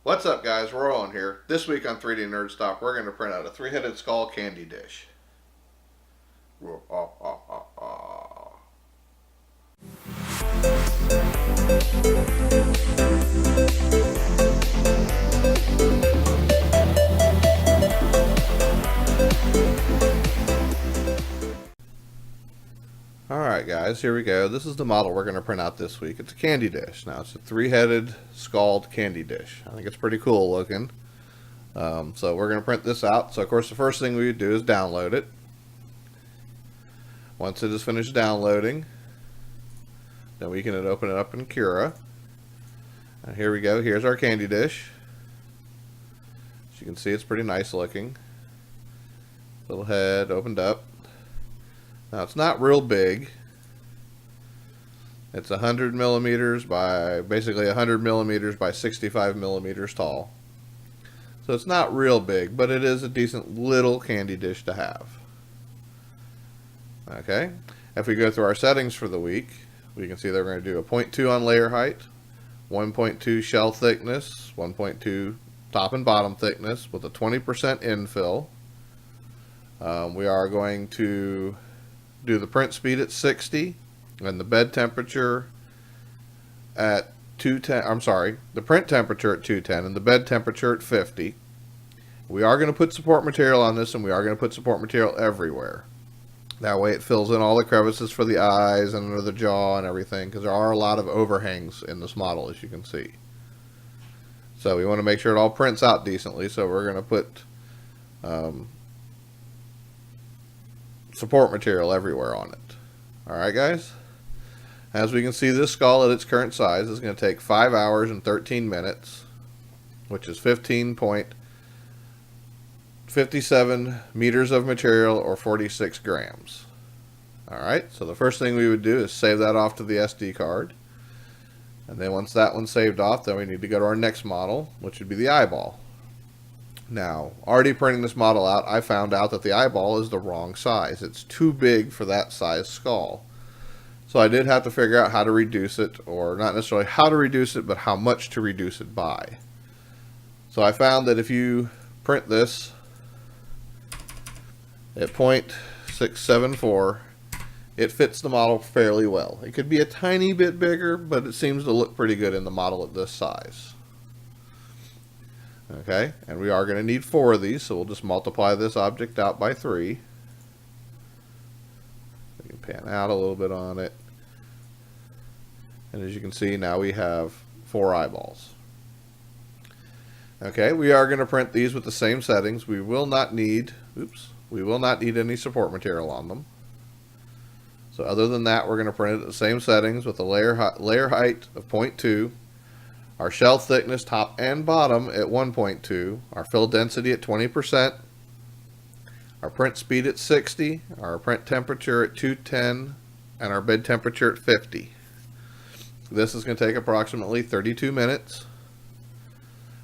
What's up, guys? Roland here. This week on 3D NerdStop, we're going to print out a three-headed skull candy dish. Alright guys, here we go. This is the model we're going to print out this week. It's a candy dish. Now it's a three-headed skulled candy dish. I think it's pretty cool looking. So we're going to print this out. So of course the first thing we would do is download it. Once it is finished downloading, then we can open it up in Cura. And here we go. Here's our candy dish. As you can see, it's pretty nice looking. Little head opened up. Now it's not real big. It's 100 millimeters by basically 100 millimeters by 65 millimeters tall. So it's not real big, but it is a decent little candy dish to have. Okay, if we go through our settings for the week, we can see they're going to do a 0.2 on layer height, 1.2 shell thickness, 1.2 top and bottom thickness with a 20% infill. We are going to do the print speed at 60 and the bed temperature at 210. I'm sorry, the print temperature at 210 and the bed temperature at 50. We are going to put support material on this, and we are going to put support material everywhere. That way it fills in all the crevices for the eyes and under the jaw and everything, because there are a lot of overhangs in this model, as you can see. So we want to make sure it all prints out decently, so we're going to put support material everywhere on it. Alright guys, as we can see, this skull at its current size is going to take 5 hours and 13 minutes, which is 15.57 meters of material, or 46 grams. Alright, so the first thing we would do is save that off to the SD card, and then once that one's saved off, then we need to go to our next model, which would be the eyeball. Now, already printing this model out, I found out that the eyeball is the wrong size. It's too big for that size skull. So I did have to figure out how to reduce it, or not necessarily how to reduce it, but how much to reduce it by. So I found that if you print this at 0.674, it fits the model fairly well. It could be a tiny bit bigger, but it seems to look pretty good in the model at this size. Okay, and we are going to need 4 of these, so we'll just multiply this object out by 3. We can pan out a little bit on it. And as you can see, now we have 4 eyeballs. Okay, we are going to print these with the same settings. We will not need, any support material on them. So other than that, we're going to print it at the same settings with a layer height of 0.2. Our shell thickness, top and bottom, at 1.2. Our fill density at 20%. Our print speed at 60. Our print temperature at 210. And our bed temperature at 50. This is going to take approximately 32 minutes,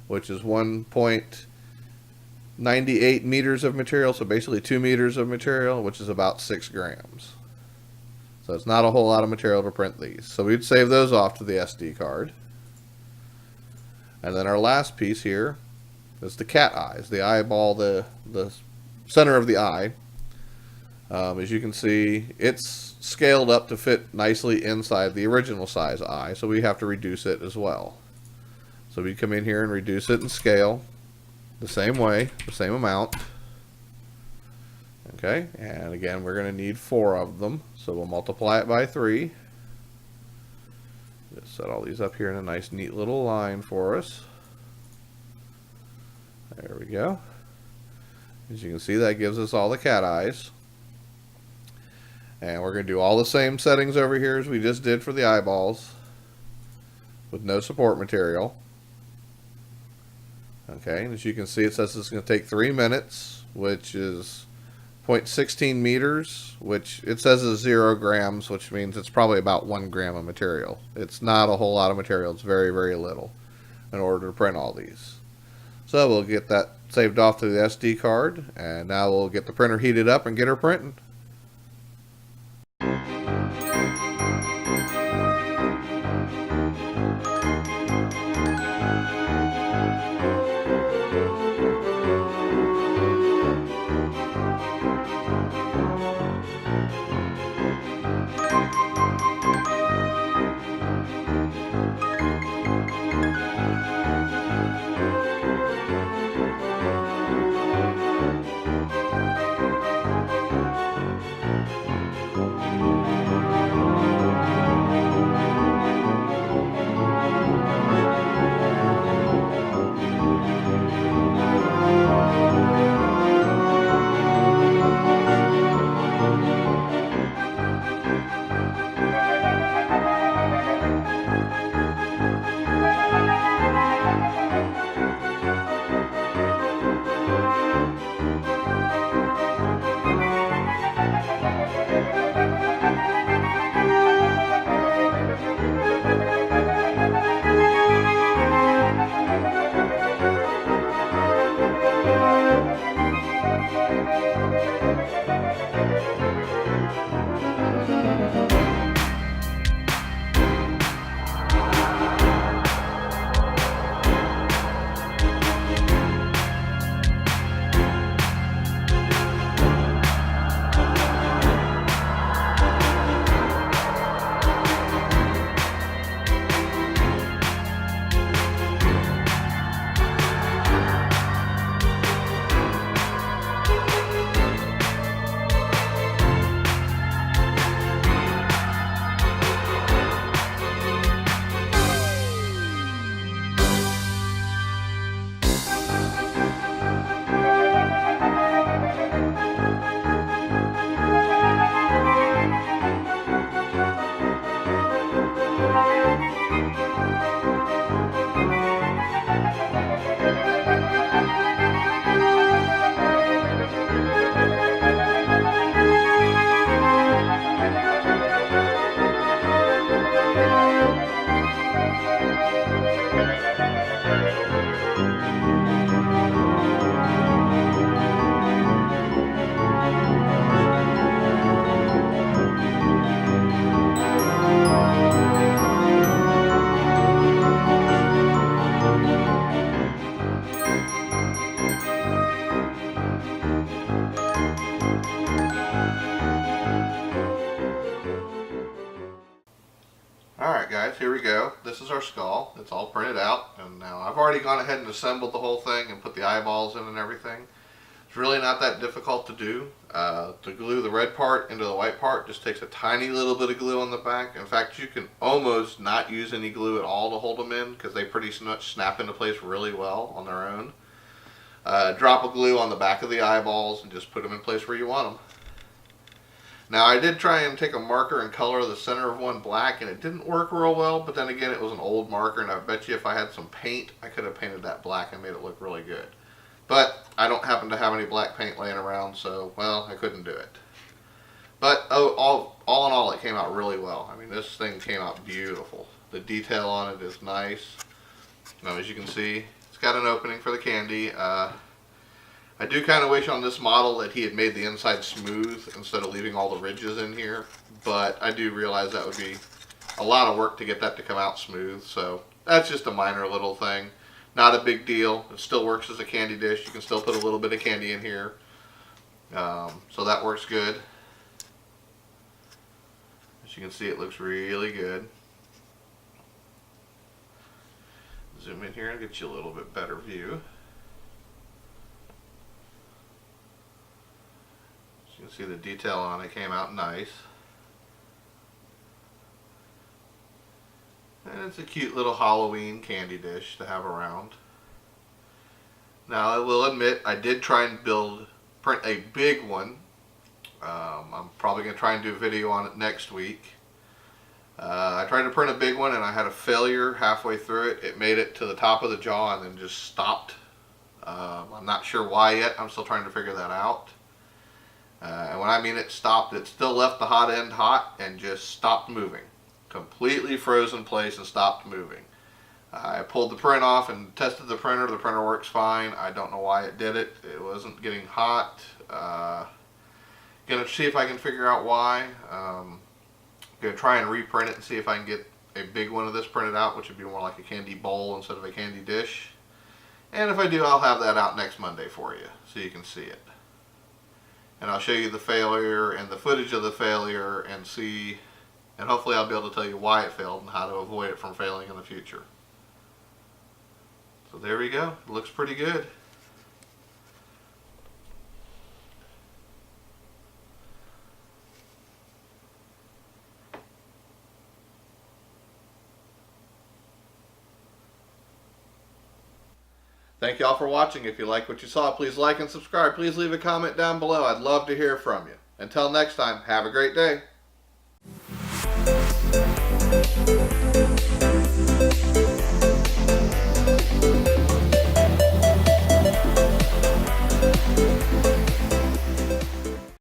which is 1.98 meters of material. So basically 2 meters of material, which is about 6 grams. So it's not a whole lot of material to print these. So we'd save those off to the SD card. And then our last piece here is the cat eyes, the eyeball, the center of the eye. As you can see, it's scaled up to fit nicely inside the original size eye, so we have to reduce it as well. So we come in here and reduce it and scale the same way, the same amount. Okay, and again, we're going to need 4 of them, so we'll multiply it by 3. Just set all these up here in a nice neat little line for us. There we go. As you can see, that gives us all the cat eyes. And we're going to do all the same settings over here as we just did for the eyeballs, with no support material. Okay, and as you can see, it says it's going to take 3 minutes, which is 0.16 meters, which it says is 0 grams, which means it's probably about 1 gram of material. It's not a whole lot of material. It's very, very little in order to print all these. So we'll get that saved off to the SD card, and now we'll get the printer heated up and get her printing. Alright guys, here we go. This is our skull. It's all printed out, and now I've already gone ahead and assembled the whole thing and put the eyeballs in and everything. It's really not that difficult to do. To glue the red part into the white part just takes a tiny little bit of glue on the back. In fact, you can almost not use any glue at all to hold them in because they pretty much snap into place really well on their own. Drop of glue on the back of the eyeballs and just put them in place where you want them. Now I did try and take a marker and color the center of one black, and it didn't work real well, but then again it was an old marker, and I bet you if I had some paint I could have painted that black and made it look really good. But I don't happen to have any black paint laying around, so well, I couldn't do it. But all in all, it came out really well. I mean, this thing came out beautiful. The detail on it is nice. Now, as you can see, it's got an opening for the candy. I do kind of wish on this model that he had made the inside smooth instead of leaving all the ridges in here, but I do realize that would be a lot of work to get that to come out smooth, so that's just a minor little thing. Not a big deal. It still works as a candy dish. You can still put a little bit of candy in here, so that works good. As you can see, it looks really good. Zoom in here and get you a little bit better view. You can see the detail on it came out nice. And it's a cute little Halloween candy dish to have around. Now I will admit I did try and print a big one. I'm probably going to try and do a video on it next week. I tried to print a big one and I had a failure halfway through it. It made it to the top of the jaw and then just stopped. I'm not sure why yet. I'm still trying to figure that out. And when I mean it stopped, it still left the hot end hot and just stopped moving. Completely froze in place and stopped moving. I pulled the print off and tested the printer. The printer works fine. I don't know why it did it. It wasn't getting hot. Gonna see if I can figure out why. Gonna try and reprint it and see if I can get a big one of this printed out, which would be more like a candy bowl instead of a candy dish. And if I do, I'll have that out next Monday for you so you can see it. And I'll show you the failure and the footage of the failure and see, and hopefully I'll be able to tell you why it failed and how to avoid it from failing in the future. So there we go. It looks pretty good. Thank you all for watching. If you like what you saw, please like and subscribe. Please leave a comment down below. I'd love to hear from you. Until next time, have a great day.